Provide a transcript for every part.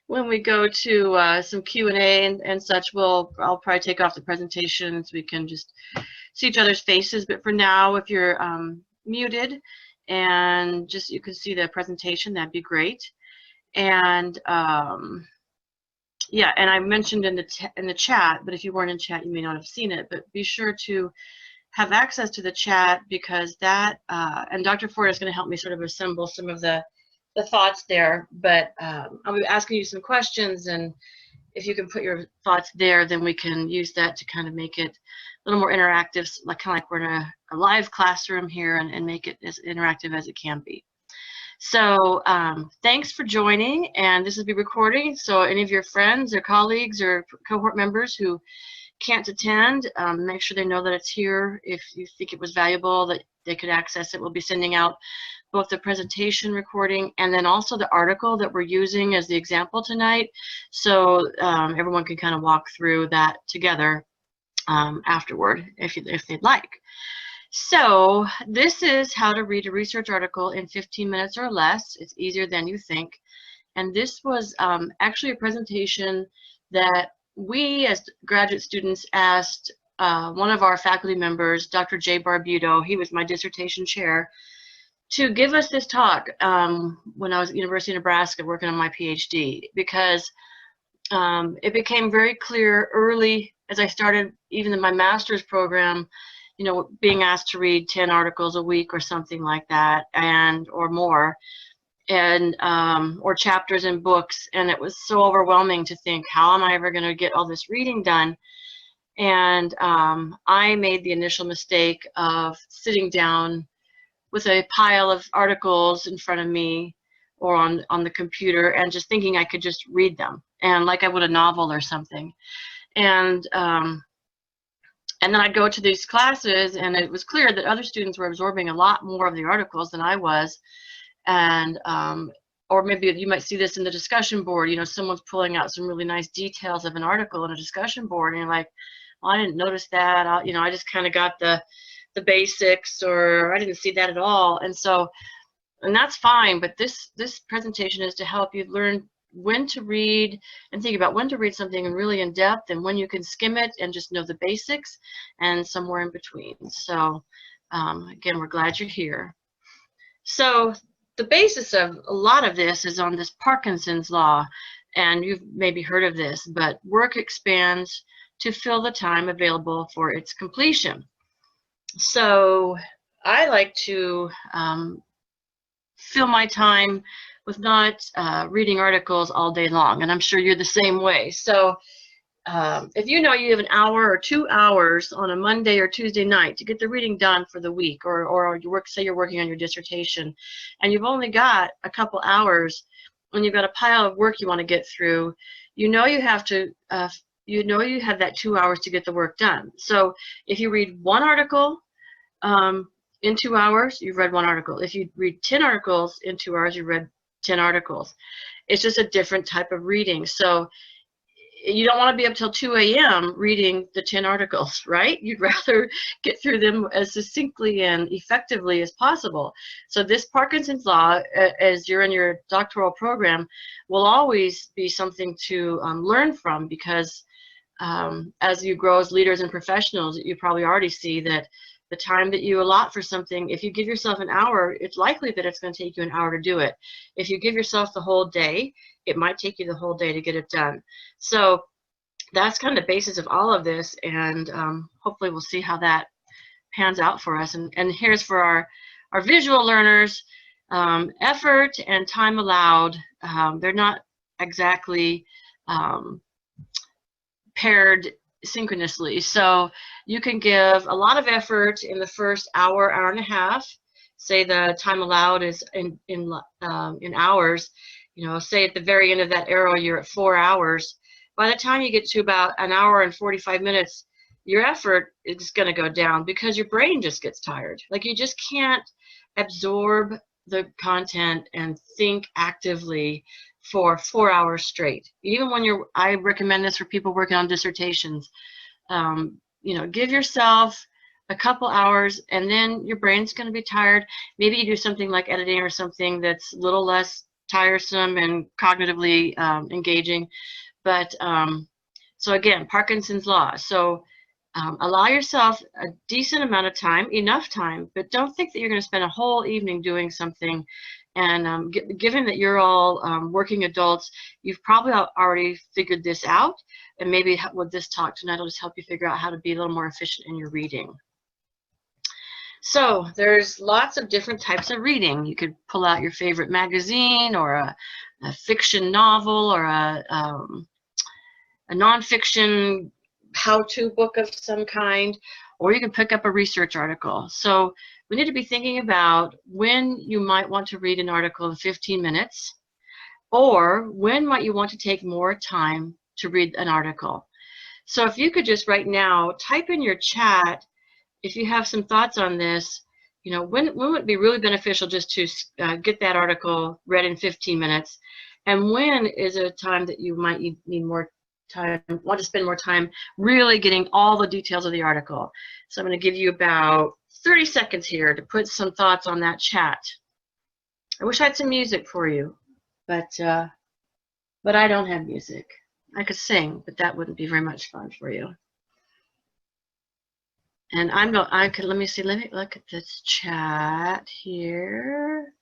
when we go to some Q&A and such, I'll probably take off the presentation so we can just see each other's faces. But for now, if you're muted and just you can see the presentation, that'd be great. And yeah, and I mentioned in the chat, but if you weren't in chat, you may not have seen it. But be sure to have access to the chat, because that and Dr. Ford is going to help me sort of assemble some of the thoughts there. But I'll be asking you some questions, and if you can put your thoughts there, then we can use that to kind of make it a little more interactive, like kind of like we're in a live classroom here, and make it as interactive as it can be. So thanks for joining, and this will be recording, so any of your friends or colleagues or cohort members who can't attend, make sure they know that it's here. If you think it was valuable, that they could access it. We'll be sending out both the presentation recording and then also the article that we're using as the example tonight, so everyone can kind of walk through that together afterward if they'd like. So this is how to read a research article in 15 minutes or less. It's easier than you think. And this was actually a presentation that we as graduate students asked one of our faculty members, Dr. Jay Barbuto, he was my dissertation chair, to give us this talk when I was at University of Nebraska working on my PhD, because it became very clear early as I started even in my master's program, you know, being asked to read 10 articles a week or something like that, and or more, and or chapters in books, and it was so overwhelming to think, how am I ever going to get all this reading done? And I made the initial mistake of sitting down with a pile of articles in front of me or on the computer and just thinking I could just read them, and like I would a novel or something. And then I'd go to these classes, and it was clear that other students were absorbing a lot more of the articles than I was. And or maybe you might see this in the discussion board, you know, someone's pulling out some really nice details of an article in a discussion board, and you're like, well, I didn't notice that. You know, I just kind of got the basics, or I didn't see that at all. And so, and that's fine, but this presentation is to help you learn when to read and think about when to read something really in depth, and when you can skim it and just know the basics, and somewhere in between. So again, we're glad you're here. So the basis of a lot of this is on this Parkinson's law, and you've maybe heard of this, but work expands to fill the time available for its completion. So I like to fill my time with not reading articles all day long, and I'm sure you're the same way. So if you know you have an hour or 2 hours on a Monday or Tuesday night to get the reading done for the week, or you say you're working on your dissertation, and you've only got a couple hours, and you've got a pile of work you want to get through, you know you have to, you know you have that 2 hours to get the work done. So if you read one article in 2 hours, you've read one article. If you read 10 articles in 2 hours, you've read 10 articles. It's just a different type of reading. So you don't want to be up till 2 a.m. reading the 10 articles, right? You'd rather get through them as succinctly and effectively as possible. So this Parkinson's law, as you're in your doctoral program, will always be something to learn from, because as you grow as leaders and professionals, you probably already see that the time that you allot for something, if you give yourself an hour, it's likely that it's going to take you an hour to do it. If you give yourself the whole day, it might take you the whole day to get it done. So that's kind of the basis of all of this, and hopefully we'll see how that pans out for us. And here's for our visual learners, effort and time allowed, they're not exactly paired synchronously. So you can give a lot of effort in the first hour, hour and a half. Say the time allowed is in hours. You know, say at the very end of that arrow you're at 4 hours. By the time you get to about an hour and 45 minutes, your effort is going to go down, because your brain just gets tired. Like, you just can't absorb the content and think actively for 4 hours straight. Even when I recommend this for people working on dissertations. You know, give yourself a couple hours, and then your brain's going to be tired. Maybe you do something like editing or something that's a little less tiresome and cognitively engaging. But so again, Parkinson's law. So allow yourself a decent amount of time, enough time, but don't think that you're going to spend a whole evening doing something. And given that you're all working adults, you've probably already figured this out. And maybe with this talk tonight, will just help you figure out how to be a little more efficient in your reading. So there's lots of different types of reading. You could pull out your favorite magazine, or a fiction novel, or a nonfiction how-to book of some kind, or you can pick up a research article. So we need to be thinking about when you might want to read an article in 15 minutes, or when might you want to take more time to read an article. So if you could just right now type in your chat, if you have some thoughts on this, you know, when would it be really beneficial just to get that article read in 15 minutes, and when is a time that you might need more time, want to spend more time really getting all the details of the article. So I'm going to give you about 30 seconds here to put some thoughts on that chat. I wish I had some music for you, but I don't have music. I could sing, but that wouldn't be very much fun for you. And let me see, let me look at this chat here.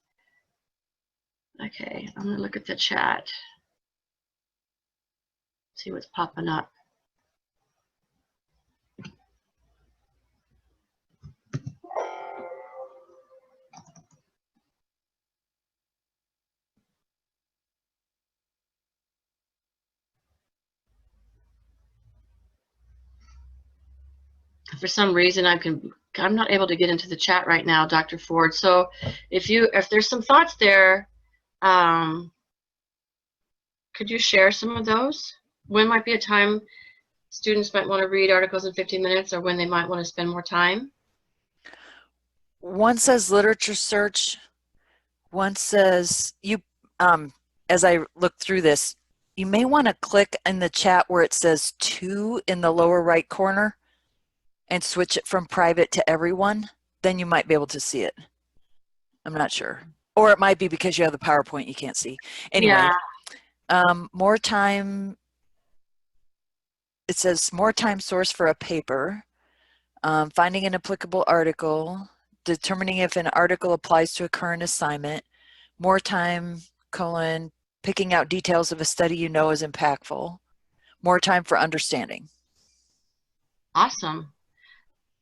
Okay, I'm gonna look at the chat. See what's popping up. For some reason, I'm not able to get into the chat right now, Dr. Ford. So if there's some thoughts there, could you share some of those? When might be a time students might want to read articles in 15 minutes, or when they might want to spend more time? One says literature search. One says as I look through this, you may want to click in the chat where it says 2 in the lower right corner and switch it from private to everyone. Then you might be able to see it. I'm not sure. Or it might be because you have the PowerPoint you can't see. Anyway, more time. It says more time source for a paper, finding an applicable article, determining if an article applies to a current assignment, more time, picking out details of a study you know is impactful, more time for understanding. Awesome.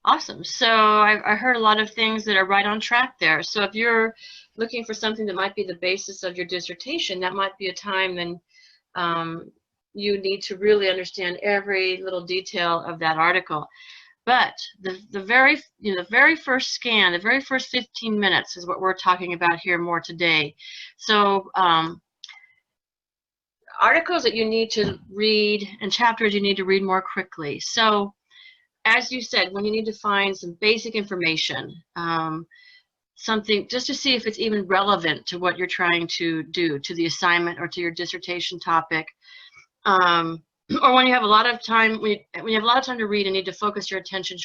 Awesome. So I heard a lot of things that are right on track there. So if you're looking for something that might be the basis of your dissertation, that might be a time then you need to really understand every little detail of that article. But the very first scan, the very first 15 minutes is what we're talking about here more today. So articles that you need to read and chapters you need to read more quickly. So as you said, when you need to find some basic information, something just to see if it's even relevant to what you're trying to do, to the assignment or to your dissertation topic, or when you have a lot of time, when you have a lot of time to read and need to focus your attention,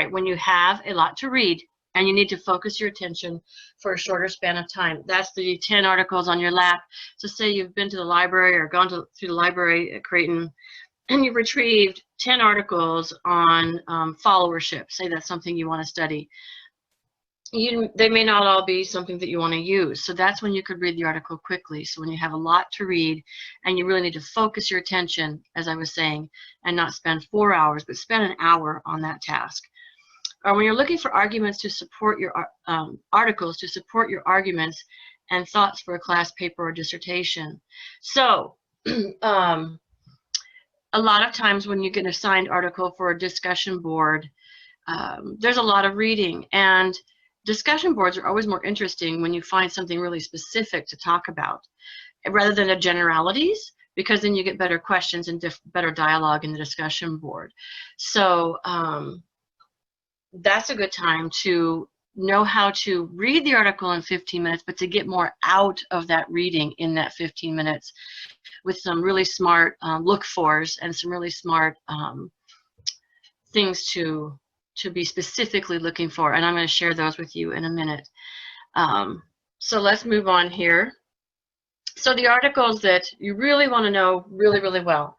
when you have a lot to read and you need to focus your attention for a shorter span of time. That's the 10 articles on your lap. So say you've been to the library or gone through the library at Creighton, and you've retrieved 10 articles on followership. Say that's something you want to study. They may not all be something that you want to use. So that's when you could read the article quickly. So when you have a lot to read and you really need to focus your attention, as I was saying, and not spend 4 hours, but spend an hour on that task. Or when you're looking for arguments to support your articles, to support your arguments and thoughts for a class paper or dissertation. So a lot of times when you get an assigned article for a discussion board, there's a lot of reading, and discussion boards are always more interesting when you find something really specific to talk about rather than the generalities, because then you get better questions and better dialogue in the discussion board. So that's a good time to know how to read the article in 15 minutes, but to get more out of that reading in that 15 minutes with some really smart look-fors and some really smart things to to be specifically looking for, and I'm going to share those with you in a minute. So let's move on here. So the articles that you really want to know really, really well,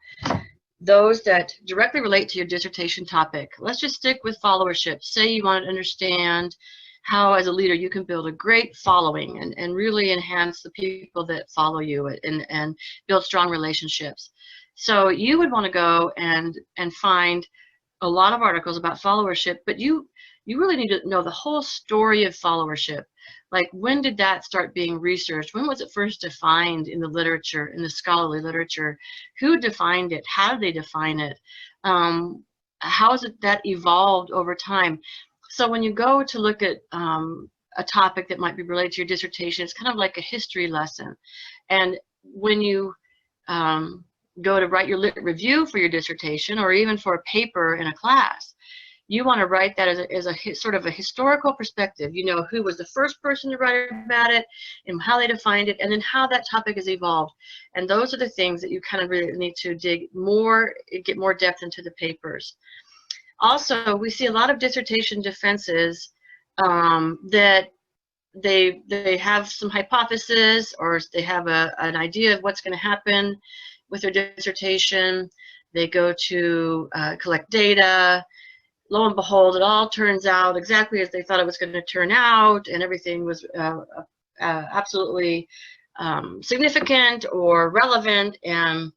those that directly relate to your dissertation topic. Let's just stick with followership. Say you want to understand how, as a leader, you can build a great following and really enhance the people that follow you and build strong relationships. So you would want to go and find a lot of articles about followership, but you really need to know the whole story of followership. Like, when did that start being researched? When was it first defined in the literature, in the scholarly literature? Who defined it? How did they define it? How is it that evolved over time? So when you go to look at a topic that might be related to your dissertation, it's kind of like a history lesson. And when you go to write your lit review for your dissertation, or even for a paper in a class, you want to write that as a sort of a historical perspective. You know, who was the first person to write about it, and how they defined it, and then how that topic has evolved. And those are the things that you kind of really need to dig more, get more depth into the papers. Also, we see a lot of dissertation defenses that they have some hypothesis, or they have an idea of what's going to happen with their dissertation. They go to collect data. Lo and behold, it all turns out exactly as they thought it was going to turn out, and everything was absolutely significant or relevant, and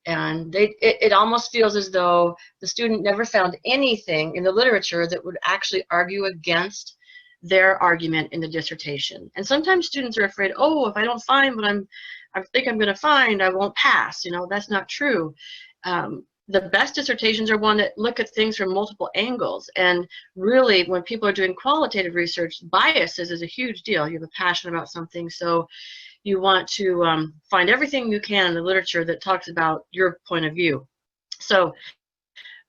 it almost feels as though the student never found anything in the literature that would actually argue against their argument in the dissertation. And sometimes students are afraid, oh, if I don't find what I think I'm going to find, I won't pass. You know, that's not true. The best dissertations are one that look at things from multiple angles. And really, when people are doing qualitative research, biases is a huge deal. You have a passion about something, so you want to find everything you can in the literature that talks about your point of view. So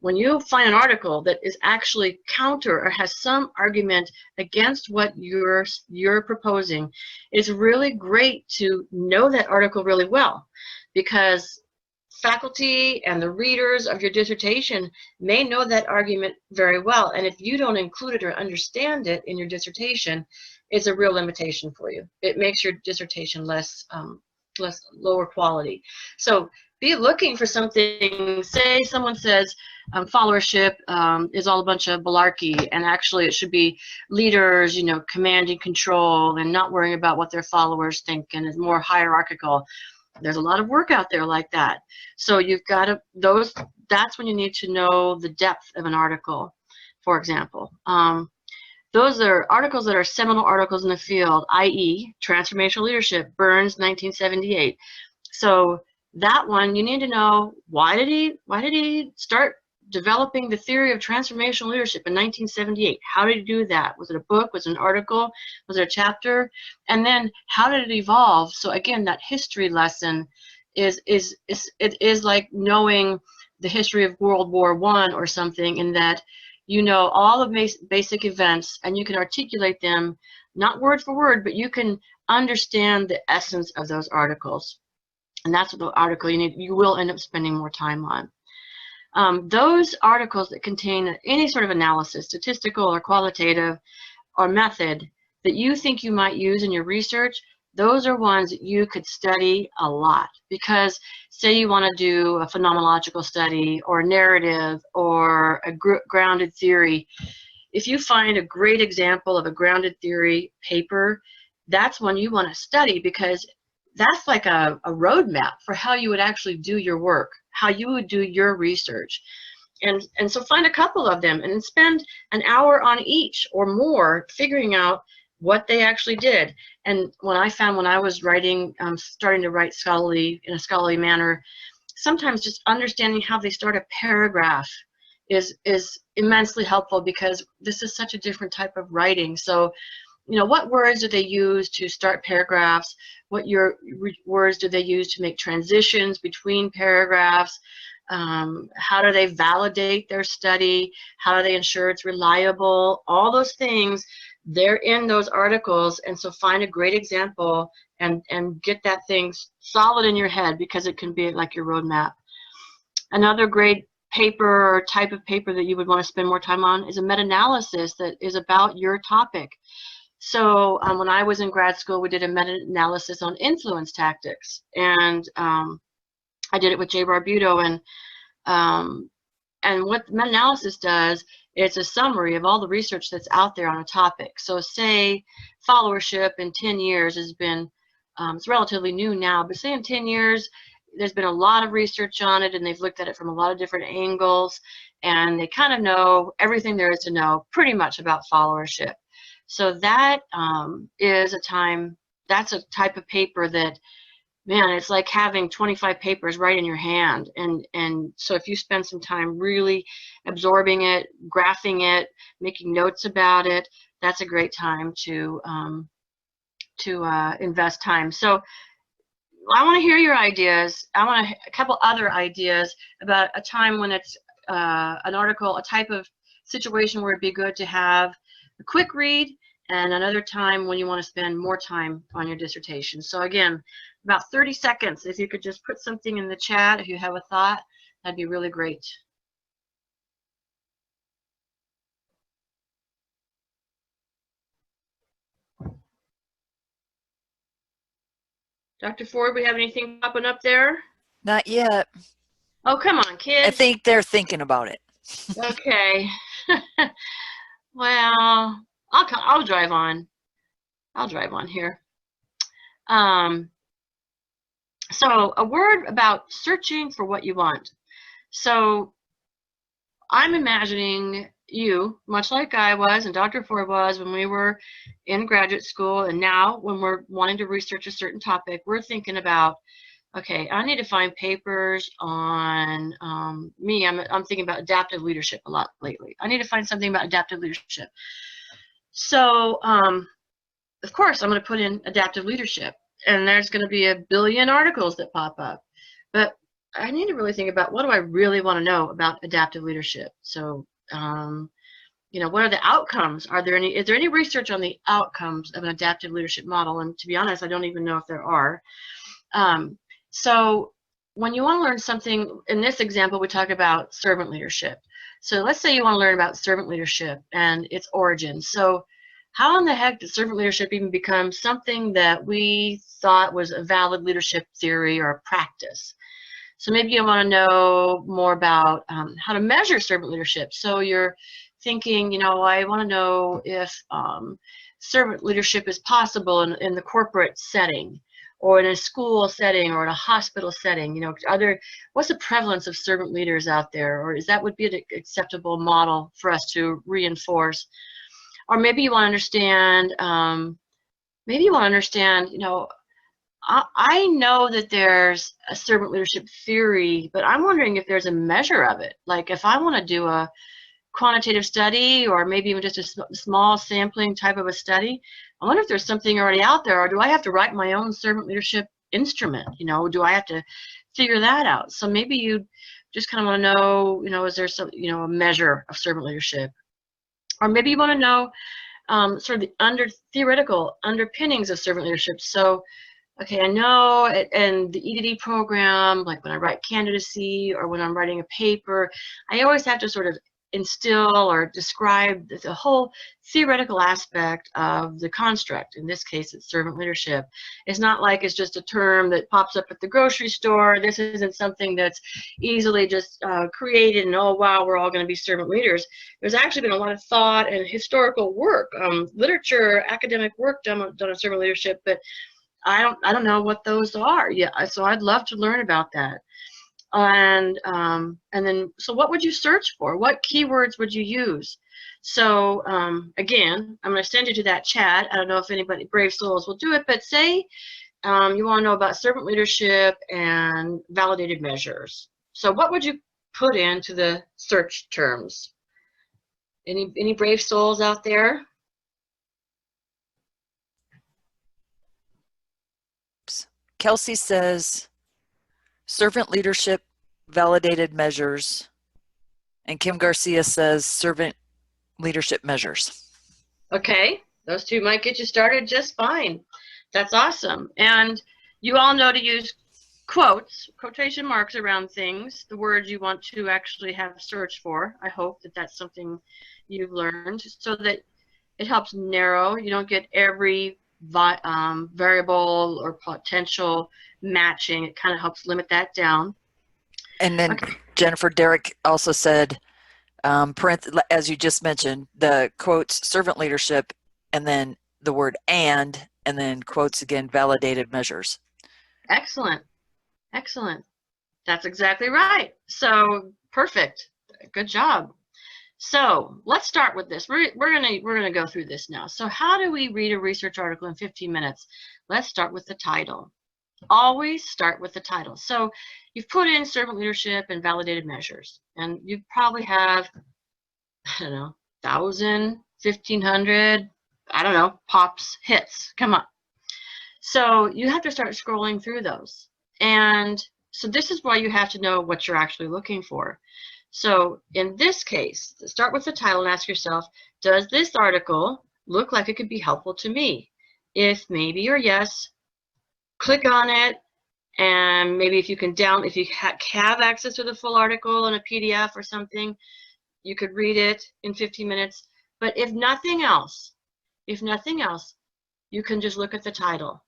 when you find an article that is actually counter or has some argument against what you're proposing, it's really great to know that article really well, because faculty and the readers of your dissertation may know that argument very well, and if you don't include it or understand it in your dissertation, it's a real limitation for you. It makes your dissertation lower quality. So be looking for something. Say someone says followership is all a bunch of malarkey, and actually it should be leaders, you know, commanding control and not worrying about what their followers think, and is more hierarchical. There's a lot of work out there like that. So you've got to, that's when you need to know the depth of an article, for example. Those are articles that are seminal articles in the field, i.e. Transformational Leadership, Burns, 1978. So that one, you need to know, why did he start developing the theory of transformational leadership in 1978? How did he do that? Was it a book? Was it an article? Was it a chapter? And then how did it evolve? So again, that history lesson is like knowing the history of World War I or something, in that you know all the basic events and you can articulate them, not word for word, but you can understand the essence of those articles. And that's what the article you will end up spending more time on. Those articles that contain any sort of analysis, statistical or qualitative or method, that you think you might use in your research, those are ones that you could study a lot. Because say you want to do a phenomenological study or a narrative or a grounded theory, if you find a great example of a grounded theory paper, that's one you want to study, because that's like a roadmap for how you would actually do your work, how you would do your research. And so find a couple of them and spend an hour on each or more figuring out what they actually did. And when I was writing, starting to write in a scholarly manner, sometimes just understanding how they start a paragraph is immensely helpful, because this is such a different type of writing. So, you know, what words do they use to start paragraphs? What words do they use to make transitions between paragraphs? How do they validate their study? How do they ensure it's reliable? All those things, they're in those articles. And so find a great example and get that thing solid in your head, because it can be like your roadmap. Another great paper or type of paper that you would want to spend more time on is a meta-analysis that is about your topic. So when I was in grad school, we did a meta-analysis on influence tactics, and I did it with Jay Barbuto, and what meta-analysis does, it's a summary of all the research that's out there on a topic. So say followership in 10 years has been, it's relatively new now, but say in 10 years, there's been a lot of research on it, and they've looked at it from a lot of different angles, and they kind of know everything there is to know pretty much about followership. So that is that's a type of paper that, man, it's like having 25 papers right in your hand. And so if you spend some time really absorbing it, graphing it, making notes about it, that's a great time to invest time. So I want to hear your ideas. I want a couple other ideas about a time when it's an article, a type of situation where it'd be good to have a quick read, and another time when you want to spend more time on your dissertation. So again, about 30 seconds. If you could just put something in the chat, if you have a thought, that'd be really great. Dr. Ford, we have anything popping up there? Not yet. Oh, come on, kids. I think they're thinking about it. Okay. Well, I'll drive on. I'll drive on here. So a word about searching for what you want. So I'm imagining you, much like I was and Dr. Ford was when we were in graduate school, and now when we're wanting to research a certain topic, we're thinking about, okay, I need to find papers on I'm thinking about adaptive leadership a lot lately. I need to find something about adaptive leadership. So of course, I'm going to put in adaptive leadership, and there's going to be a billion articles that pop up. But I need to really think about, what do I really want to know about adaptive leadership? So, what are the outcomes? Is there any research on the outcomes of an adaptive leadership model? And to be honest, I don't even know if there are. So when you want to learn something, in this example, we talk about servant leadership. So let's say you want to learn about servant leadership and its origins. So how in the heck did servant leadership even become something that we thought was a valid leadership theory or a practice? So maybe you want to know more about how to measure servant leadership. So you're thinking, I want to know if servant leadership is possible in the corporate setting, or in a school setting, or in a hospital setting. What's the prevalence of servant leaders out there, or would be an acceptable model for us to reinforce? Or maybe you want to understand, I know that there's a servant leadership theory, but I'm wondering if there's a measure of it. Like if I want to do a quantitative study, or maybe even just a small sampling type of a study, I wonder if there's something already out there, or do I have to write my own servant leadership instrument? Do I have to figure that out? So maybe you just kind of want to know, is there some, a measure of servant leadership? Or maybe you want to know sort of the theoretical underpinnings of servant leadership. So, okay, I know in the EDD program, like when I write candidacy or when I'm writing a paper, I always have to sort of instill or describe the whole theoretical aspect of the construct. In this case, it's servant leadership. It's not like it's just a term that pops up at the grocery store. This isn't something that's easily just created and, oh, wow, we're all going to be servant leaders. There's actually been a lot of thought and historical work, literature, academic work done on servant leadership, but I don't know what those are. Yeah, so I'd love to learn about that. And then, so what would you search for? What keywords would you use? So again, I'm going to send you to that chat. I don't know if anybody, brave souls, will do it, but say you want to know about servant leadership and validated measures. So what would you put into the search terms? Any brave souls out there? Kelsey says servant leadership, validated measures. And Kim Garcia says servant leadership measures. Okay, those two might get you started just fine. That's awesome. And you all know to use quotes, quotation marks around things, the words you want to actually have search for. I hope that that's something you've learned, so that it helps narrow. You don't get every variable or potential matching. It kind of helps limit that down. And then Okay. Jennifer, Derek also said, as you just mentioned, the quotes servant leadership, and then the word and then quotes again validated measures. Excellent. Excellent. That's exactly right. So perfect. Good job. So let's start with this. We're gonna go through this now. So how do we read a research article in 15 minutes? Let's start with the title. Always start with the title. So you've put in servant leadership and validated measures, and you probably have, I don't know, 1,000, 1,500, I don't know, pops, hits. Come on. So you have to start scrolling through those. And so this is why you have to know what you're actually looking for. So in this case, start with the title and ask yourself, does this article look like it could be helpful to me? If maybe or yes, click on it, and maybe if you can if you have access to the full article in a PDF or something, you could read it in 15 minutes. But if nothing else, you can just look at the title.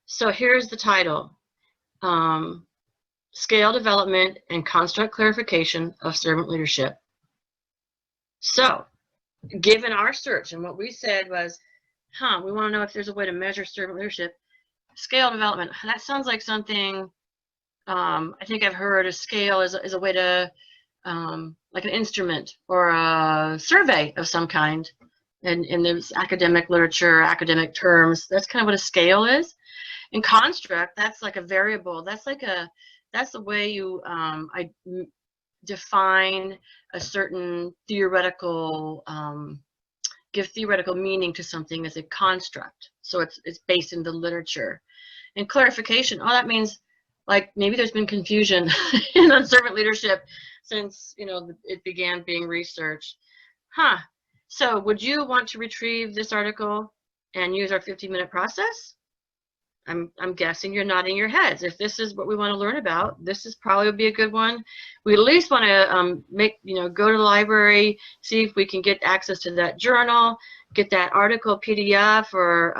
So here's the title. Scale development and construct clarification of servant leadership. So, given our search, and what we said was, we want to know if there's a way to measure servant leadership. Scale development, that sounds like something, I think I've heard a scale is a way to, like an instrument or a survey of some kind. And in this academic literature, academic terms, that's kind of what a scale is. And construct, that's like a variable. That's the way you define a certain theoretical, give theoretical meaning to something as a construct. So it's based in the literature. And clarification, that means like maybe there's been confusion in servant leadership since it began being researched. So would you want to retrieve this article and use our 15-minute process? I'm guessing you're nodding your heads. If this is what we want to learn about, this is probably would be a good one. We at least want to go to the library, see if we can get access to that journal, get that article PDF or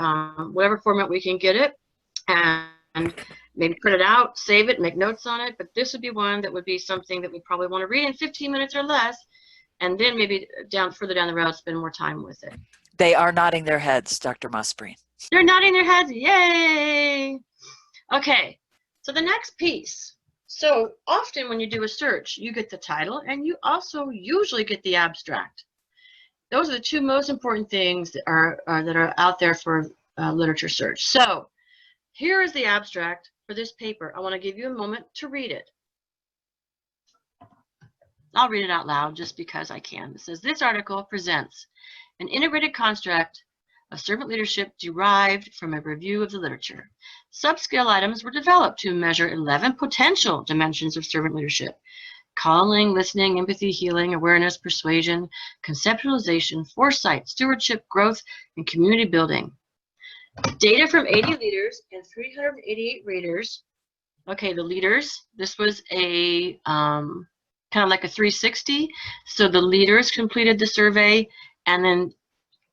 whatever format we can get it, and maybe print it out, save it, make notes on it. But this would be one that would be something that we probably want to read in 15 minutes or less, and then maybe further down the road spend more time with it. They are nodding their heads, Dr. Muspreen. They're nodding their heads. Yay! Okay, so the next piece. So often when you do a search, you get the title, and you also usually get the abstract. Those are the two most important things that are out there for literature search. So here is the abstract for this paper. I want to give you a moment to read it. I'll read it out loud just because I can. It says, this article presents an integrated construct of servant leadership derived from a review of the literature. Subscale items were developed to measure 11 potential dimensions of servant leadership: calling, listening, empathy, healing, awareness, persuasion, conceptualization, foresight, stewardship, growth, and community building. Data from 80 leaders and 388 raters. Okay, the leaders, this was a kind of like a 360. So the leaders completed the survey, and then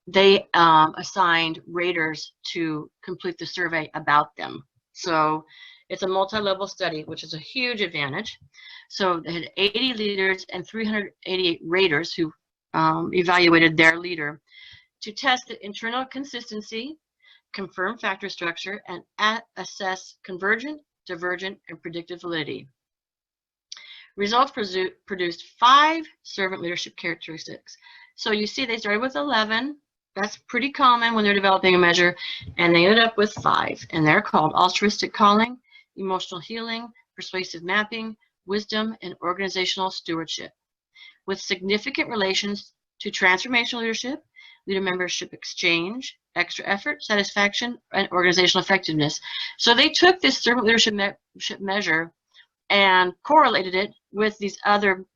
they assigned raters to complete the survey about them. So it's a multi-level study, which is a huge advantage. So they had 80 leaders and 388 raters who evaluated their leader to test the internal consistency, confirm factor structure, and assess convergent, divergent, and predictive validity. Results produced 5 servant leadership characteristics. So you see they started with 11. That's pretty common when they're developing a measure, and they ended up with 5, and they're called altruistic calling, emotional healing, persuasive mapping, wisdom, and organizational stewardship, with significant relations to transformational leadership, leader membership exchange, extra effort, satisfaction, and organizational effectiveness. So they took this servant leadership measure and correlated it with these other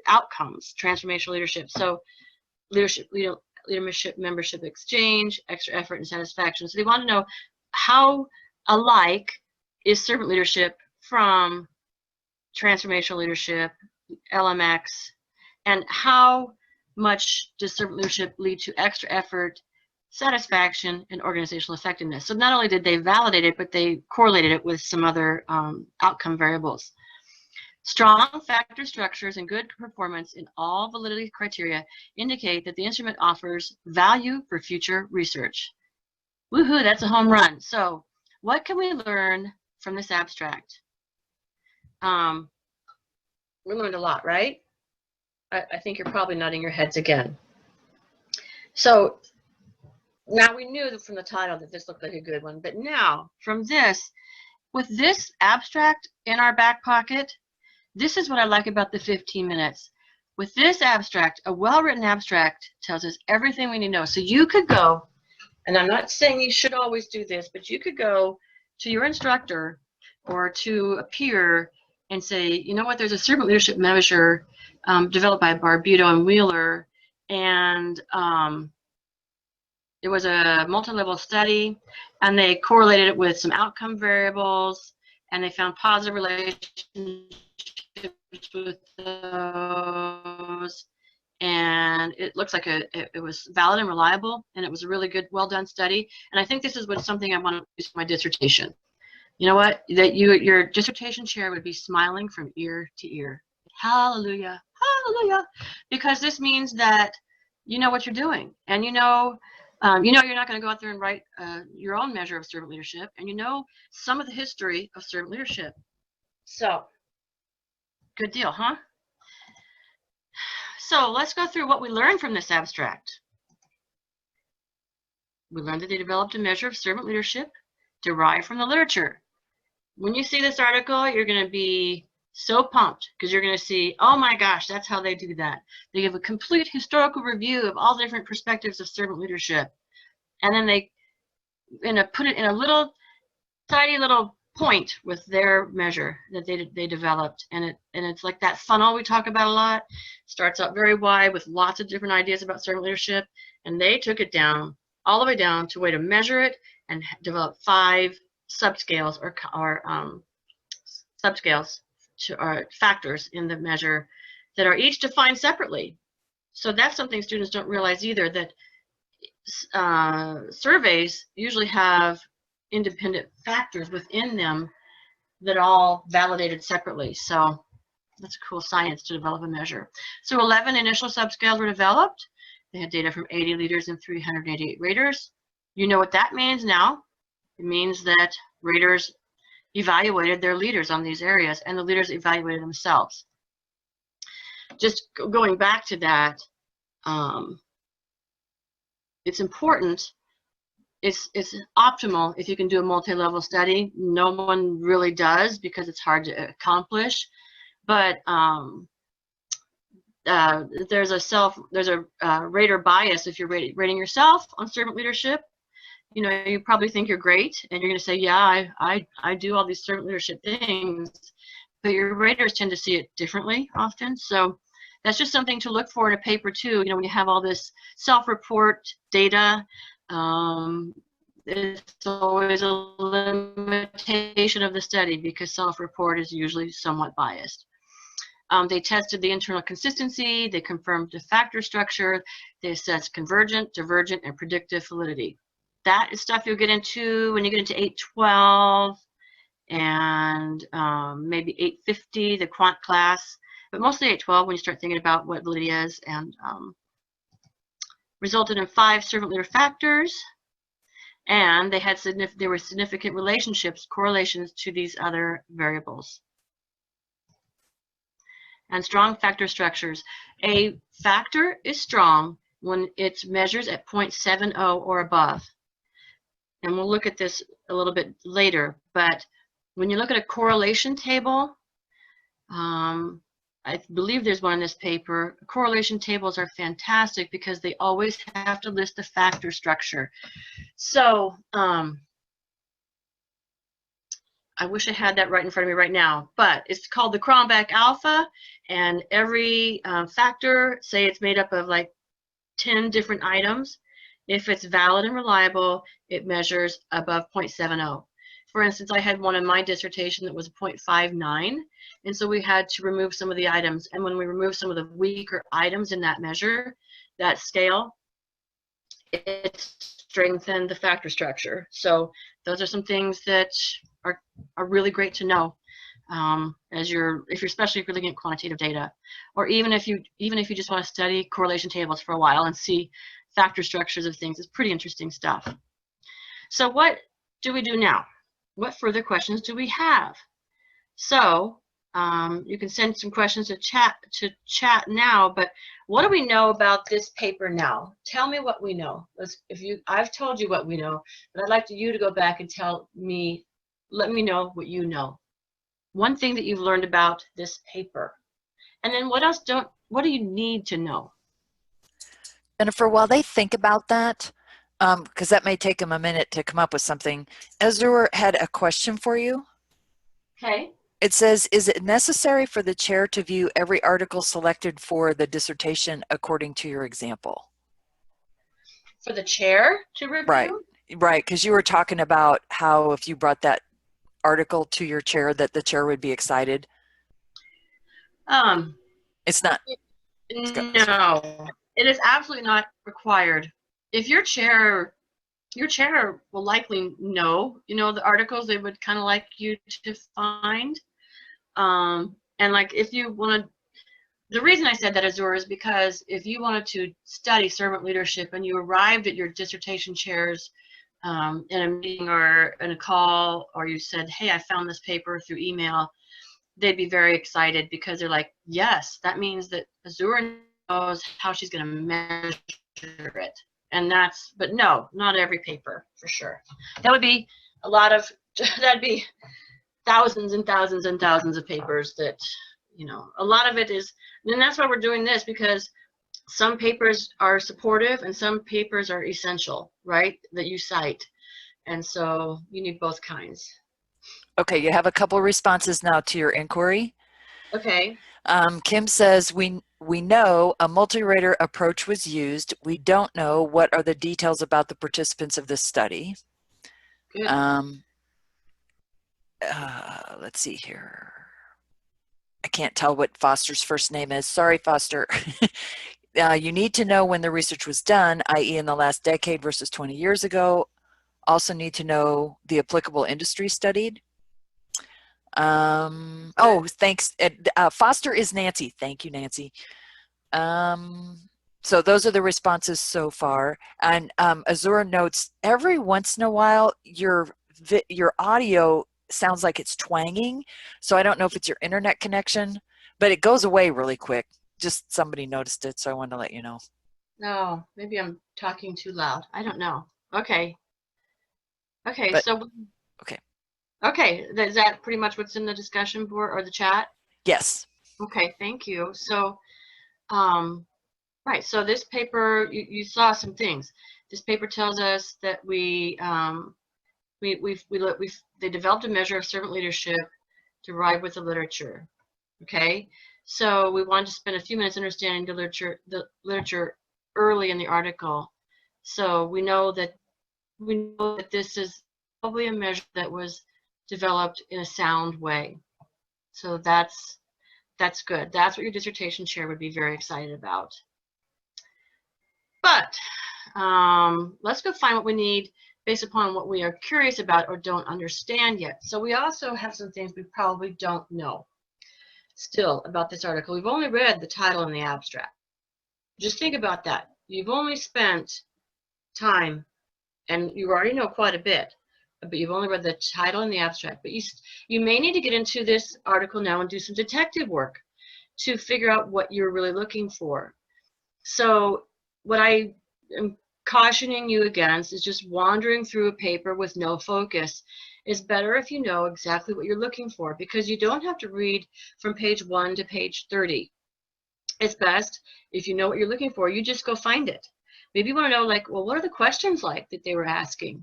outcomes, transformational leadership. So leadership membership exchange, extra effort, and satisfaction. So they want to know how alike is servant leadership from transformational leadership, LMX, and how much does servant leadership lead to extra effort, satisfaction, and organizational effectiveness? So not only did they validate it, but they correlated it with some other outcome variables. Strong factor structures and good performance in all validity criteria indicate that the instrument offers value for future research. Woohoo, that's a home run. So what can we learn from this abstract? We learned a lot, right? I think you're probably nodding your heads again. So now we knew from the title that this looked like a good one, but now from this, with this abstract in our back pocket, this is what I like about the 15 minutes. With this abstract, a well-written abstract tells us everything we need to know. So you could go, and I'm not saying you should always do this, but you could go to your instructor or to a peer and say, you know what, there's a servant leadership measure developed by Barbuto and Wheeler, and it was a multi-level study, and they correlated it with some outcome variables, and they found positive relationships with those, and it looks like it was valid and reliable, and it was a really good, well-done study. And I think this is something I want to use for my dissertation. You know what? That your dissertation chair would be smiling from ear to ear. Hallelujah, hallelujah, because this means that you know what you're doing, and you know you're not going to go out there and write your own measure of servant leadership, and you know some of the history of servant leadership. So, good deal, huh? So let's go through what we learned from this abstract. We learned that they developed a measure of servant leadership derived from the literature. When you see this article, you're going to be so pumped because you're going to see, oh my gosh, that's how they do that. They give a complete historical review of all the different perspectives of servant leadership. And then they put it in a little, tiny little point with their measure that they developed. And it's like that funnel we talk about a lot. Starts out very wide with lots of different ideas about servant leadership. And they took it down, all the way down to a way to measure it and develop 5 subscales or subscales or factors in the measure that are each defined separately. So that's something students don't realize either, that surveys usually have independent factors within them that are all validated separately. So that's cool science to develop a measure. So 11 initial subscales were developed. They had data from 80 leaders and 388 raters. You know what that means now. It means that raters evaluated their leaders on these areas, and the leaders evaluated themselves. Just going back to that, it's important, it's optimal if you can do a multi-level study. No one really does because it's hard to accomplish, but there's a rater bias if you're rating yourself on servant leadership. You know, you probably think you're great, and you're going to say, yeah, I do all these servant leadership things, but your raters tend to see it differently often. So that's just something to look for in a paper too. You know, when you have all this self-report data, it's always a limitation of the study because self-report is usually somewhat biased. They tested the internal consistency, they confirmed the factor structure, they assessed convergent, divergent, and predictive validity. That is stuff you'll get into when you get into 812 and maybe 850, the quant class, but mostly 812 when you start thinking about what validity is, and resulted in 5 servant leader factors, and they had there were significant relationships, correlations to these other variables. And strong factor structures. A factor is strong when it measures at 0.70 or above. And we'll look at this a little bit later, but when you look at a correlation table, I believe there's one in this paper. Correlation tables are fantastic because they always have to list the factor structure. So I wish I had that right in front of me right now, but it's called the Cronbach alpha, and every factor, say it's made up of like 10 different items. If it's valid and reliable, it measures above 0.70. For instance, I had one in my dissertation that was 0.59, and so we had to remove some of the items. And when we removed some of the weaker items in that measure, that scale, it strengthened the factor structure. So those are some things that are really great to know if you're especially if you're looking at quantitative data, or even if you just want to study correlation tables for a while and see factor structures of things. It's pretty interesting stuff. So what do we do now? What further questions do we have? So you can send some questions to chat now, but what do we know about this paper now? Tell me what we know. I've told you what we know, but I'd like you to go back and let me know what you know. One thing that you've learned about this paper. And then what do you need to know? Jennifer, while they think about that, because that may take them a minute to come up with something, Azur had a question for you. Okay. It says, is it necessary for the chair to view every article selected for the dissertation according to your example? For the chair to review? Right, because you were talking about how if you brought that article to your chair that the chair would be excited. It's not. No, it is absolutely not required. If your chair will likely know, the articles they would kind of like you to find. And like if you want to, the reason I said that, Azur, is because if you wanted to study servant leadership and you arrived at your dissertation chairs in a meeting or in a call, or you said, hey, I found this paper through email, they'd be very excited because they're like, yes, that means that Azur knows how she's going to measure it. And but no, not every paper, for sure. That would be that'd be thousands and thousands and thousands of papers that, a lot of it is, and that's why we're doing this, because some papers are supportive and some papers are essential, right, that you cite. And so you need both kinds. Okay, you have a couple responses now to your inquiry. Okay. Kim says, we know a multi-rater approach was used. We don't know what are the details about the participants of this study. Good. Let's see here. I can't tell what Foster's first name is. Sorry, Foster. You need to know when the research was done, i.e. in the last decade versus 20 years ago. Also need to know the applicable industry studied. Oh, thanks. Foster is Nancy. Thank you, Nancy. So those are the responses so far. And Azur notes, every once in a while, your audio sounds like it's twanging. So I don't know if it's your internet connection, but it goes away really quick. Just somebody noticed it, so I wanted to let you know. No, maybe I'm talking too loud. I don't know. Okay. Okay, But, so. Okay. Okay, is that pretty much what's in the discussion board or the chat? Yes. Okay, thank you. So, right, so this paper, you saw some things. This paper tells us that they developed a measure of servant leadership derived with the literature. Okay, so we wanted to spend a few minutes understanding the literature early in the article. So we know that this is probably a measure that was developed in a sound way. So that's good. That's what your dissertation chair would be very excited about. But let's go find what we need based upon what we are curious about or don't understand yet. So we also have some things we probably don't know still about this article. We've only read the title and the abstract. Just think about that. You've only spent time, and you already know quite a bit, but you've only read the title and the abstract. But you may need to get into this article now and do some detective work to figure out what you're really looking for. So what I am cautioning you against is just wandering through a paper with no focus. It's better if you know exactly what you're looking for, because you don't have to read from page 1 to page 30. It's best if you know what you're looking for, you just go find it. Maybe you want to know, like, well, what are the questions like that they were asking?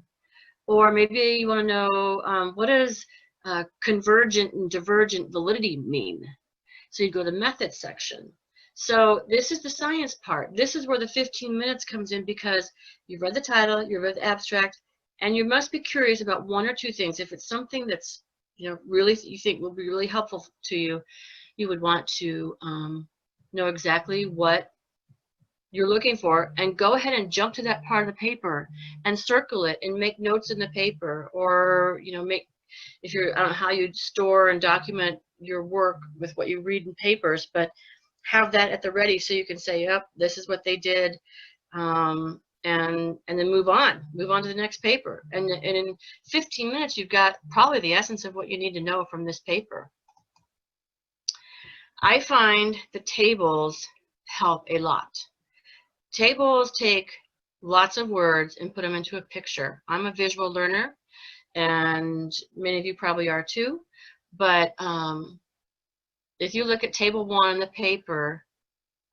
Or maybe you want to know what does convergent and divergent validity mean? So you go to the methods section. So this is the science part. This is where the 15 minutes comes in, because you've read the title, you've read the abstract, And you must be curious about one or two things. If it's something that's, really you think will be really helpful to you, you would want to know exactly what you're looking for, and go ahead and jump to that part of the paper and circle it and make notes in the paper, or make, if you're, I don't know how you store and document your work with what you read in papers, but have that at the ready so you can say, yep, this is what they did, and then move on to the next paper, and in 15 minutes you've got probably the essence of what you need to know from this paper. I find the tables help a lot. Tables take lots of words and put them into a picture. I'm a visual learner, and many of you probably are too, but if you look at table 1 in the paper,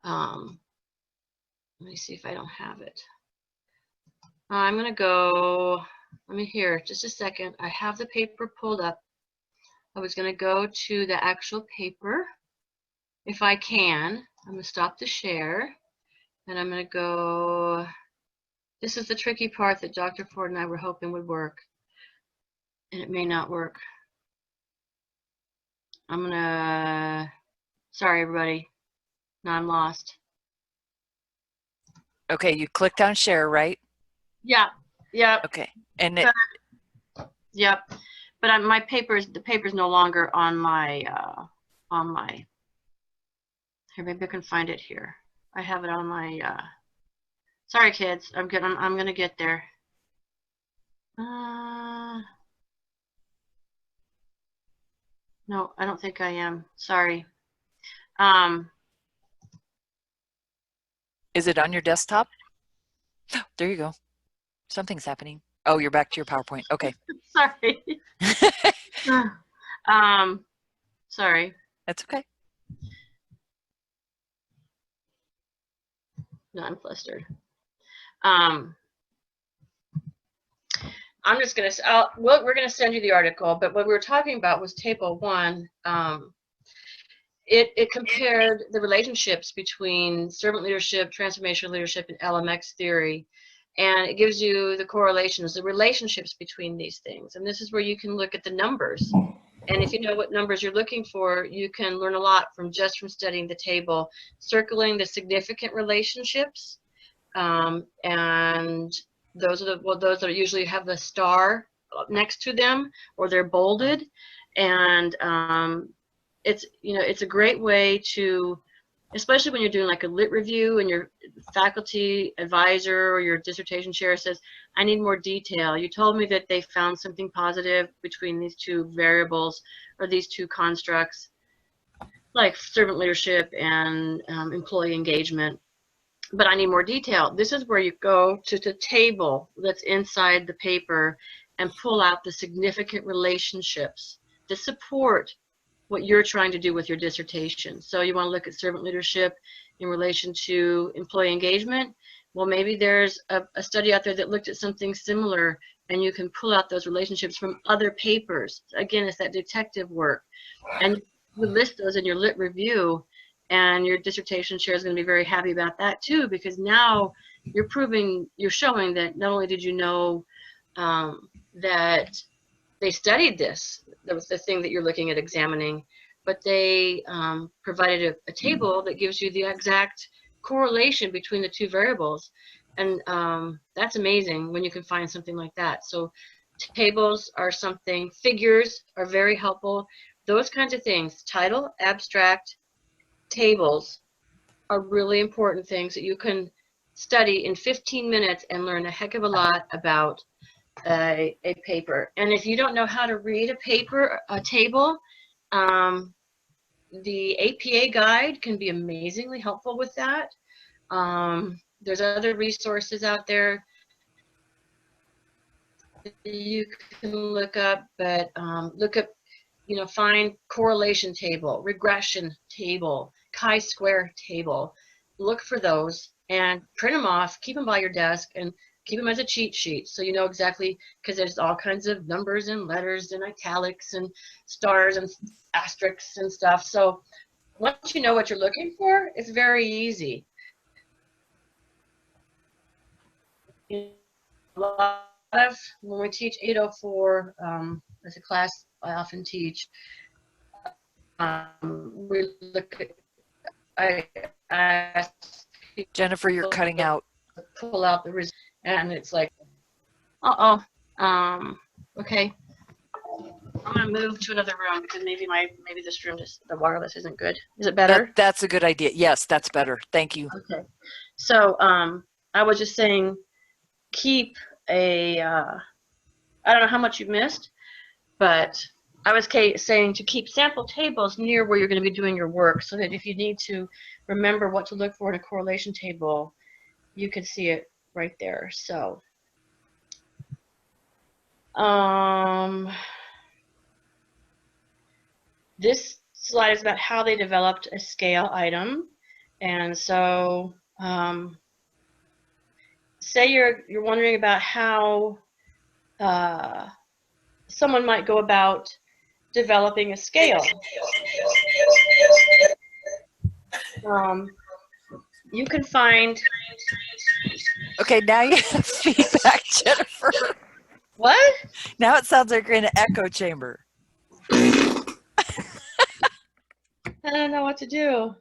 let me see if I don't have it. I'm going to go, let me hear, just a second. I have the paper pulled up. I was going to go to the actual paper. If I can, I'm going to stop the share, and I'm going to go, this is the tricky part that Dr. Ford and I were hoping would work, and it may not work. I'm going to, sorry everybody, now I'm lost. Okay, you clicked on share, right? Yeah. Okay, and yep, but the paper's no longer on my here, maybe I can find it here. I have it on my sorry kids, I'm gonna get there. No, I don't think I am, sorry. is it on your desktop? There you go. Something's happening. Oh, you're back to your PowerPoint. Okay. Sorry. Sorry. That's okay. No, I'm flustered. I'm just gonna. We're gonna send you the article, but what we were talking about was table 1. It compared the relationships between servant leadership, transformational leadership, and LMX theory, and it gives you the correlations, the relationships between these things. And this is where you can look at the numbers. And if you know what numbers you're looking for, you can learn a lot from studying the table, circling the significant relationships, and those are those that usually have the star next to them, or they're bolded, and it's a great way to, especially when you're doing like a lit review and your faculty advisor or your dissertation chair says, I need more detail. You told me that they found something positive between these two variables or these two constructs, like servant leadership and employee engagement, but I need more detail. This is where you go to the table that's inside the paper and pull out the significant relationships that support what you're trying to do with your dissertation. So you want to look at servant leadership in relation to employee engagement. Well, maybe there's a study out there that looked at something similar, and you can pull out those relationships from other papers. Again, it's that detective work. And you list those in your lit review, and your dissertation chair is going to be very happy about that too, because now you're showing that not only did you know that they studied this, that was the thing that you're looking at examining, but they provided a table that gives you the exact correlation between the two variables. And that's amazing when you can find something like that. So tables are something, figures are very helpful. Those kinds of things, title, abstract, tables are really important things that you can study in 15 minutes and learn a heck of a lot about a paper. And if you don't know how to read a table, the APA guide can be amazingly helpful with that. There's other resources out there that you can look up, but look up, find correlation table, regression table, chi-square table. Look for those and print them off, keep them by your desk, and keep them as a cheat sheet so you know exactly, because there's all kinds of numbers and letters and italics and stars and asterisks and stuff. So once you know what you're looking for, it's very easy. A lot of, when we teach 804, as a class I often teach, we look at, I ask Jennifer, you're people cutting to out. pull out the results, and it's like, uh-oh, okay. I'm gonna move to another room because maybe this room the wireless isn't good. Is it better? That's a good idea. Yes, that's better. Thank you. Okay. So I was just saying, keep a I don't know how much you missed, but I was saying to keep sample tables near where you're going to be doing your work, so that if you need to remember what to look for in a correlation table, you can see it right there. So this slide is about how they developed a scale item. And so say you're wondering about how someone might go about developing a scale. You can find. Okay, now you have feedback, Jennifer. What? Now it sounds like you're in an echo chamber. I don't know what to do.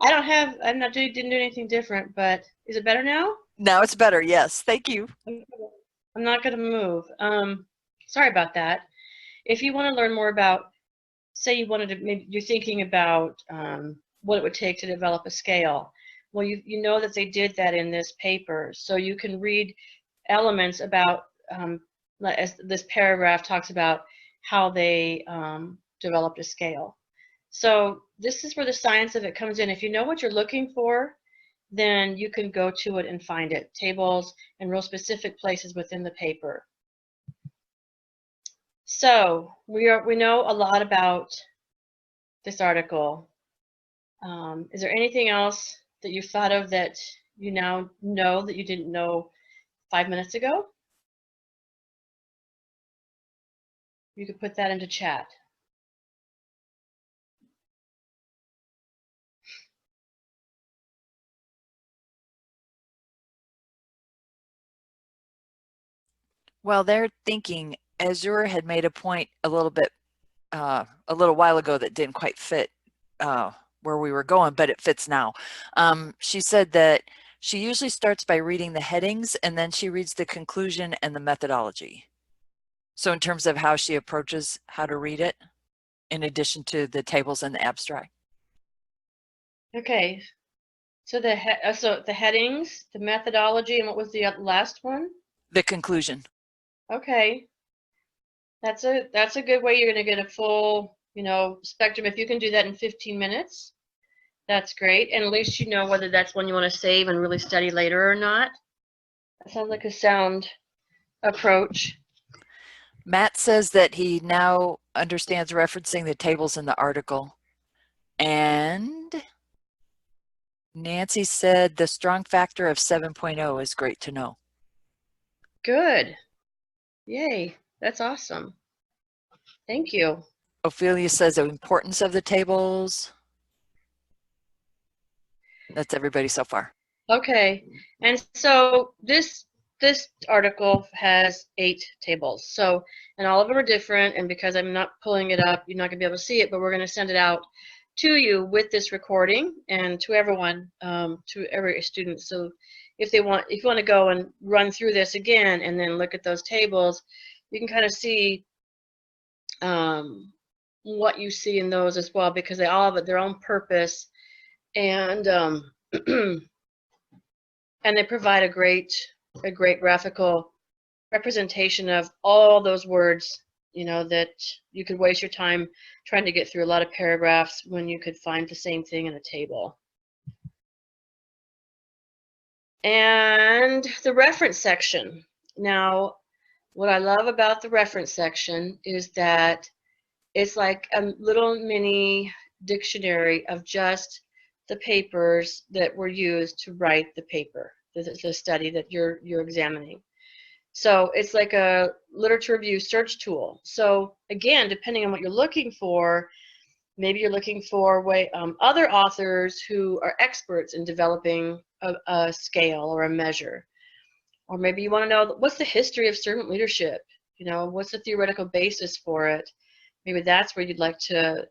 didn't do anything different, but is it better now? Now it's better, yes. Thank you. I'm not going to move. Sorry about that. If you want to learn more about, say you wanted to, maybe you're thinking about what it would take to develop a scale. Well, you know that they did that in this paper, so you can read elements about, as this paragraph talks about how they developed a scale. So this is where the science of it comes in. If you know what you're looking for, then you can go to it and find it, tables and real specific places within the paper. So we know a lot about this article. Is there anything else that you thought of that you now know that you didn't know 5 minutes ago? You could put that into chat. Well, they're thinking, Azure had made a point a little while ago that didn't quite fit where we were going, but it fits now. She said that she usually starts by reading the headings and then she reads the conclusion and the methodology. So in terms of how she approaches how to read it, in addition to the tables and the abstract. Okay. So the headings, the methodology, and what was the last one? The conclusion. Okay. That's a good way you're going to get a full, spectrum. If you can do that in 15 minutes, that's great. And at least you know whether that's one you want to save and really study later or not. That sounds like a sound approach. Matt says that he now understands referencing the tables in the article. And Nancy said the strong factor of 7.0 is great to know. Good. Yay. That's awesome. Thank you. Ophelia says the importance of the tables. That's everybody so far. Okay. And so this article has 8 tables. So, and all of them are different, and because I'm not pulling it up, you're not going to be able to see it, but we're going to send it out to you with this recording and to everyone, to every student. So if you want to go and run through this again and then look at those tables, you can kind of see what you see in those as well, because they all have their own purpose, and and they provide a great graphical representation of all those words, that you could waste your time trying to get through a lot of paragraphs when you could find the same thing in a table. And the reference section. Now, what I love about the reference section is that it's like a little mini dictionary of just the papers that were used to write the paper, the study that you're examining. So it's like a literature review search tool. So again, depending on what you're looking for, maybe you're looking for other authors who are experts in developing a scale or a measure. Or maybe you want to know what's the history of servant leadership? You know, what's the theoretical basis for it? Maybe that's where you'd like to,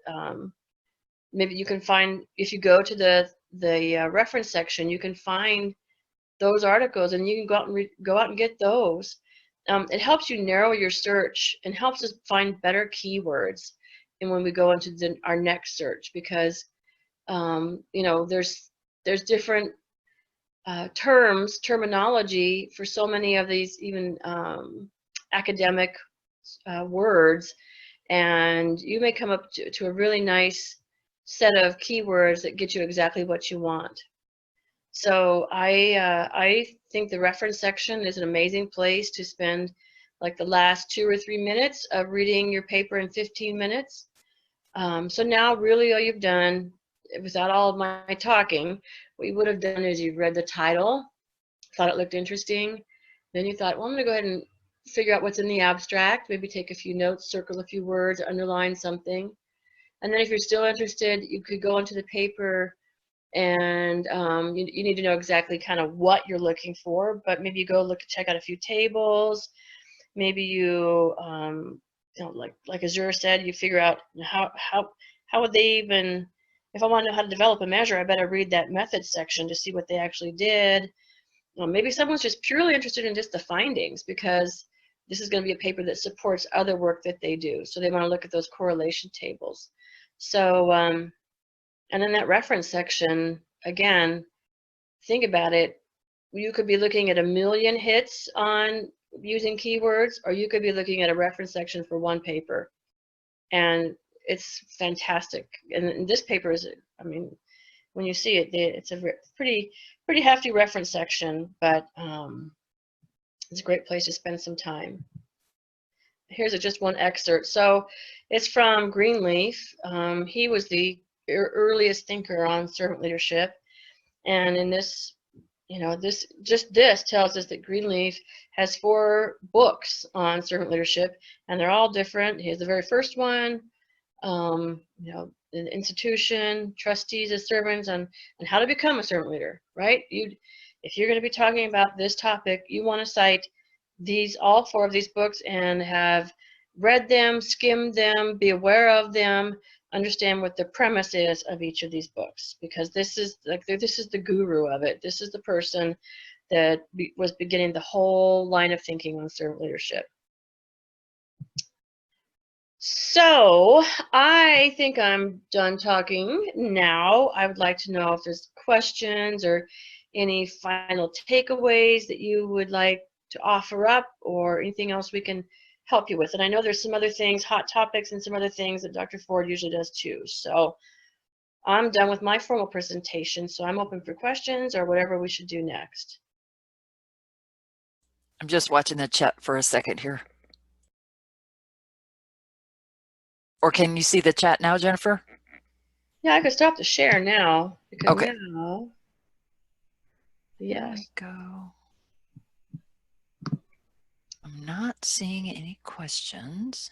maybe you can find, if you go to the reference section, you can find those articles and you can go out and get those. It helps you narrow your search and helps us find better keywords. And when we go into our next search, because you know, there's different terminology for so many of these, even academic words, and you may come up to a really nice set of keywords that get you exactly what you want. So I think the reference section is an amazing place to spend like the last 2 or 3 minutes of reading your paper in 15 minutes. So now really all you've done, without all of my talking, what you would have done is you've read the title, thought it looked interesting, then you thought, well, I'm going to go ahead and figure out what's in the abstract, maybe take a few notes, circle a few words, underline something. And then if you're still interested, you could go into the paper and you need to know exactly kind of what you're looking for, but maybe you go check out a few tables, maybe you, you know, like Azure said, you figure out how would they even, if I want to know how to develop a measure, I better read that methods section to see what they actually did. Maybe someone's just purely interested in just the findings because this is going to be a paper that supports other work that they do. So they want to look at those correlation tables. So, and in that reference section, again, think about it. You could be looking at 1 million hits on using keywords, or you could be looking at a reference section for one paper. And it's fantastic. And this paper is, I mean, when you see it, it's a pretty hefty reference section, but it's a great place to spend some time. Here's just one excerpt. So it's from Greenleaf. He was the earliest thinker on servant leadership, and in this, you know, this tells us that Greenleaf has 4 books on servant leadership, and they're all different. Here's the very first one, you know, the institution, trustees as servants, and how to become a servant leader, right? If you're going to be talking about this topic, you want to cite all 4 of these books and have read them, skimmed them, be aware of them, understand what the premise is of each of these books, because this is the guru of it. This is the person that was beginning the whole line of thinking on servant leadership. So I think I'm done talking now. I would like to know if there's questions or any final takeaways that you would like to offer up, or anything else we can help you with. And I know there's some other things, hot topics, and some other things that Dr. Ford usually does too. So I'm done with my formal presentation, so I'm open for questions or whatever we should do next. I'm just watching the chat for a second here. Or can you see the chat now, Jennifer? Yeah, I could stop the share now, because okay. Now, yes. There we go. I'm not seeing any questions.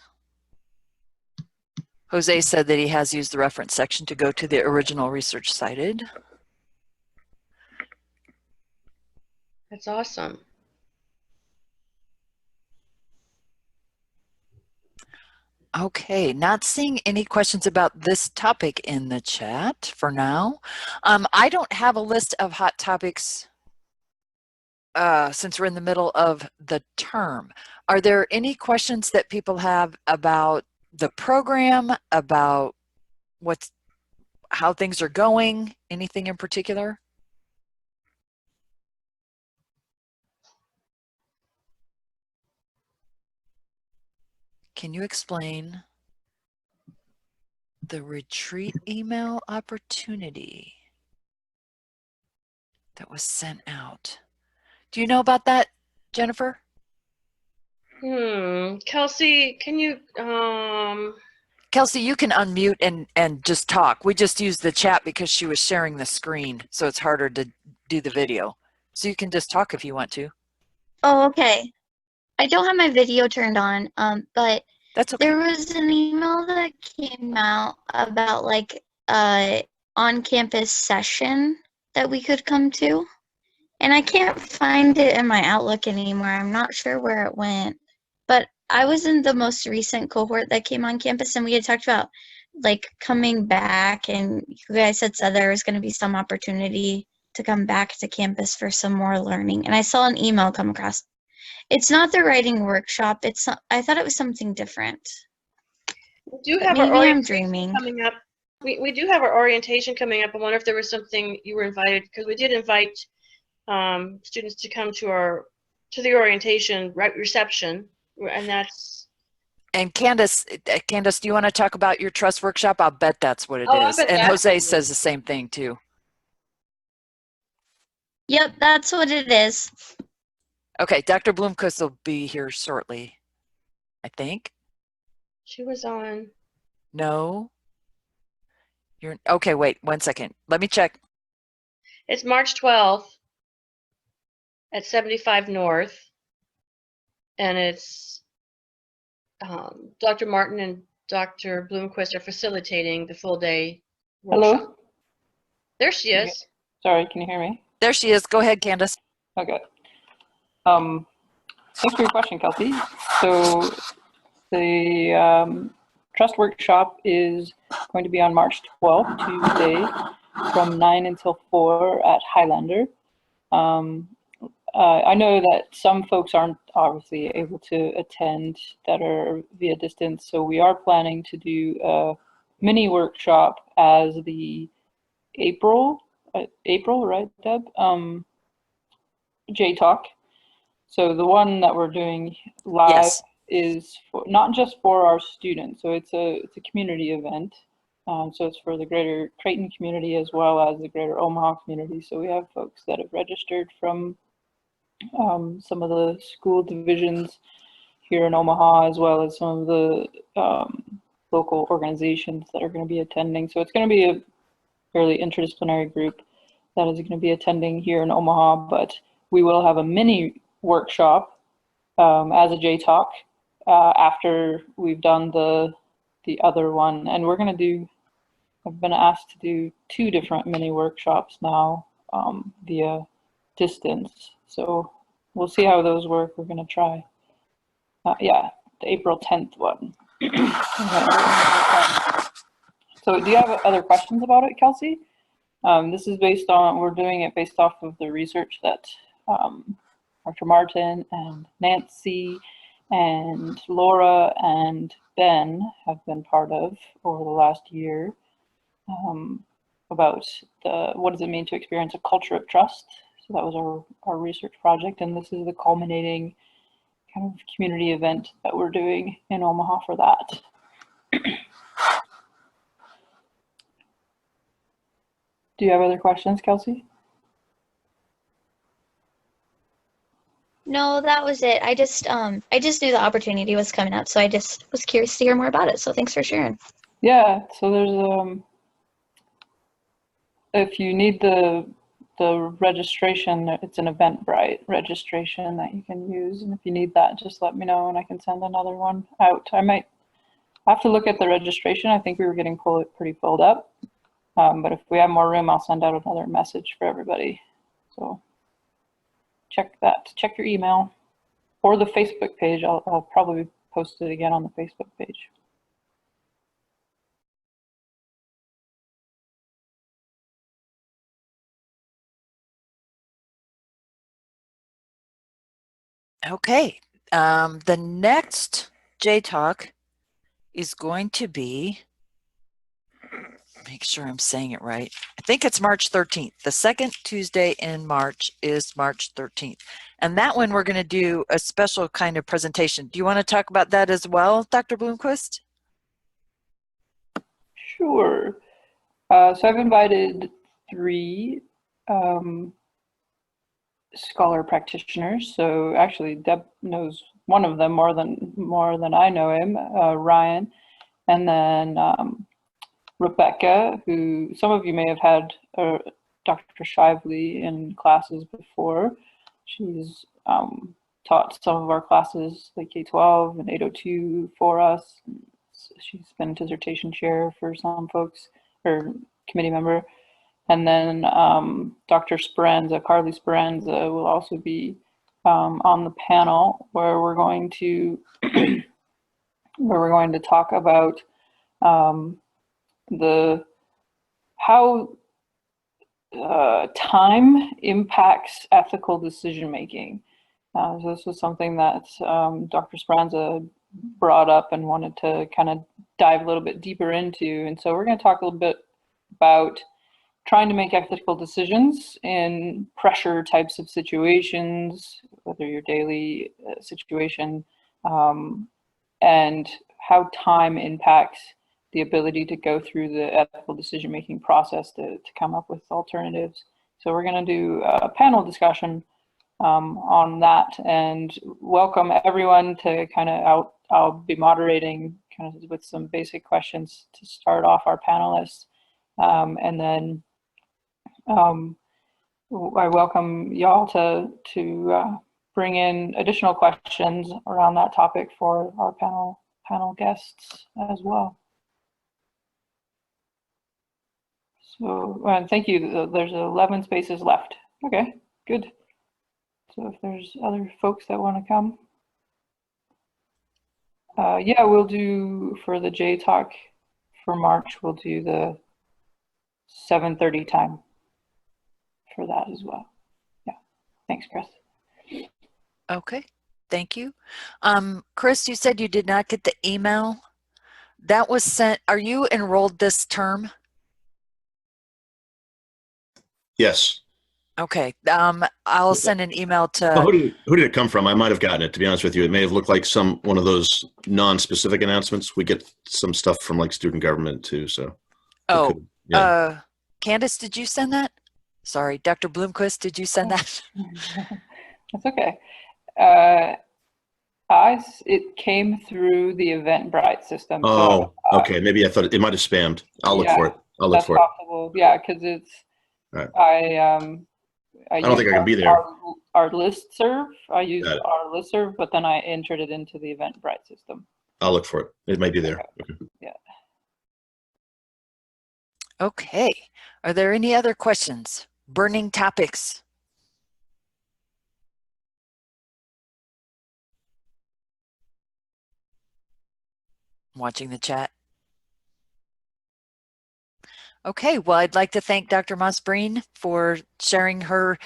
Jose said that he has used the reference section to go to the original research cited. That's awesome. Okay, not seeing any questions about this topic in the chat for now. I don't have a list of hot topics since we're in the middle of the term. Are there any questions that people have about the program, about how things are going, anything in particular? Can you explain the retreat email opportunity that was sent out? Do you know about that, Jennifer? Kelsey, can you Kelsey, you can unmute and just talk. We just used the chat because she was sharing the screen, so it's harder to do the video. So you can just talk if you want to. Oh, okay. I don't have my video turned on, but that's okay. There was an email that came out about like on-campus session that we could come to. And I can't find it in my Outlook anymore. I'm not sure where it went. But I was in the most recent cohort that came on campus, and we had talked about like coming back, and you guys had said there was going to be some opportunity to come back to campus for some more learning. And I saw an email come across. It's not the writing workshop. I thought it was something different. We do But have our maybe I'm orientation dreaming. coming up. We do have our orientation coming up. I wonder if there was something you were invited, because we did invite students to come to the orientation reception, and that's. And Candace, do you want to talk about your trust workshop? I'll bet that's what it Oh, I is. bet And that's Jose what it is. says the same thing too. Yep, that's what it is. Okay, Dr. Bloomquist will be here shortly, I think. She was on. No. You're okay, wait 1 second. Let me check. It's March 12th at 75 North, and it's Dr. Martin and Dr. Bloomquist are facilitating the full day workshop. Hello? There she is. Sorry, can you hear me? There she is. Go ahead, Candace. Okay. Thanks for your question, Kelsey. So the trust workshop is going to be on March 12th, Tuesday, from 9 until 4 at Highlander. I know that some folks aren't obviously able to attend that are via distance, so we are planning to do a mini workshop as the April, right, Deb? JayTalk. So the one that we're doing live Yes. is not just for our students. So it's a community event. So it's for the greater Creighton community as well as the greater Omaha community. So we have folks that have registered from some of the school divisions here in Omaha, as well as some of the local organizations that are going to be attending. So it's going to be a fairly interdisciplinary group that is going to be attending here in Omaha, but we will have a mini workshop as a JayTalk after we've done the other one. And we're going to do, I've been asked to do 2 different mini workshops now via distance. So we'll see how those work. We're going to try. Yeah, the April 10th one. So do you have other questions about it, Kelsey? This is based on, we're doing it based off of the research that Dr. Martin and Nancy and Laura and Ben have been part of over the last year about what does it mean to experience a culture of trust. So that was our research project, and this is the culminating kind of community event that we're doing in Omaha for that. Do you have other questions, Kelsey? No, that was it. I just knew the opportunity was coming up, so I just was curious to hear more about it. So thanks for sharing. Yeah, so there's if you need the registration, it's an Eventbrite registration that you can use, and if you need that, just let me know and I can send another one out. I might have to look at the registration. I think we were getting pretty filled up, but if we have more room, I'll send out another message for everybody. So check that, check your email or the Facebook page. I'll probably post it again on the Facebook page. Okay. The next JayTalk is going to be, make sure I'm saying it right. I think it's March 13th. The second Tuesday in March is March 13th. And that one we're going to do a special kind of presentation. Do you want to talk about that as well, Dr. Bloomquist? Sure. So I've invited 3 scholar practitioners. So actually, Deb knows one of them more than I know him, Ryan, and then Rebecca, who some of you may have had Dr. Shively in classes before. She's taught some of our classes like K-12 and 802 for us. She's been dissertation chair for some folks, or committee member. And then Dr. Speranza, Carly Speranza, will also be on the panel where we're going to talk about how time impacts ethical decision making. So this was something that Dr. Speranza brought up and wanted to kind of dive a little bit deeper into. And so we're going to talk a little bit about trying to make ethical decisions in pressure types of situations, whether your daily situation, and how time impacts the ability to go through the ethical decision-making process to come up with alternatives. So we're going to do a panel discussion on that, and welcome everyone to kind of, I'll be moderating kind of with some basic questions to start off our panelists. And then I welcome y'all to bring in additional questions around that topic for our panel guests as well. So thank you. There's 11 spaces left. Okay, good. So if there's other folks that want to come. Yeah, we'll do for the JayTalk for March, we'll do the 7:30 time for that as well. Yeah, thanks, Chris. Okay, thank you. Chris, you said you did not get the email. That was sent, are you enrolled this term? Yes. Okay, I'll send an email to. Well, who did it come from? I might have gotten it, to be honest with you. It may have looked like one of those non-specific announcements. We get some stuff from like student government too, so. Oh, yeah. Candace, did you send that? Sorry, Dr. Bloomquist, did you send that? That's okay. It came through the Eventbrite system. Oh, so, okay. Maybe I thought it might have spammed. I'll look for it. I'll look for possible. Yeah, because it's. Right. I don't think I can be there. Our listserv. I used our listserv, but then I entered it into the Eventbrite system. I'll look for it. It might be there. Okay. Yeah. Okay. Are there any other questions? Burning topics? Watching the chat. Okay, well, I'd like to thank Dr. Moss-Breen for sharing her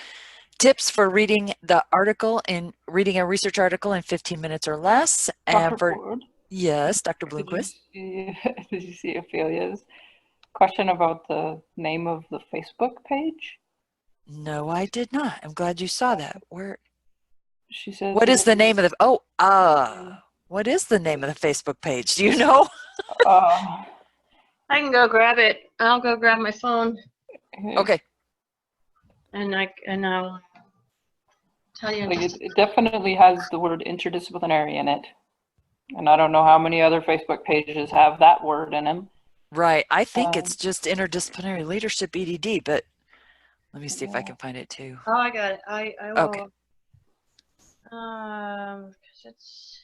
tips for reading the article and reading a research article in 15 minutes or less. Dr. And Ford, yes, Dr. Bloomquist. Did you see Ophelia's question about the name of the Facebook page? No, I did not. I'm glad you saw that. Where? She says. What is the name of the? What is the name of the Facebook page? Do you know? I can go grab it. I'll go grab my phone. Okay. And I'll tell you. Like it definitely has the word interdisciplinary in it. And I don't know how many other Facebook pages have that word in them. Right. I think it's just interdisciplinary leadership EDD, but let me see if I can find it too. Oh, I got it. I will. Okay. It's.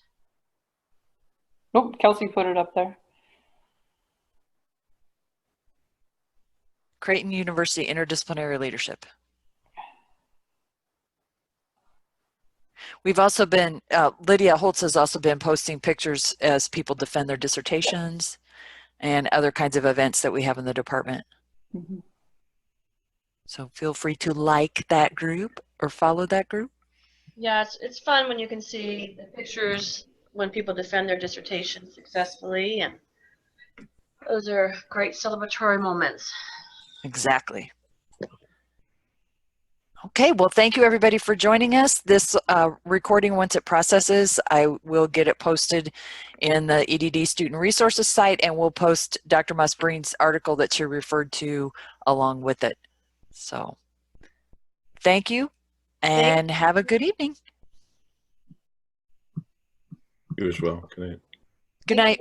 Oh, Kelsey put it up there. Creighton University Interdisciplinary Leadership. We've also been, Lydia Holtz has also been posting pictures as people defend their dissertations and other kinds of events that we have in the department. Mm-hmm. So feel free to like that group or follow that group. Yeah, it's fun when you can see the pictures when people defend their dissertation successfully, and those are great celebratory moments. Exactly. Okay, well, thank you everybody for joining us. This recording, once it processes, I will get it posted in the EDD Student Resources site, and we'll post Dr. Moss-Breen's article that she referred to along with it. So thank you, and have a good evening. You as well. Good night. Good night.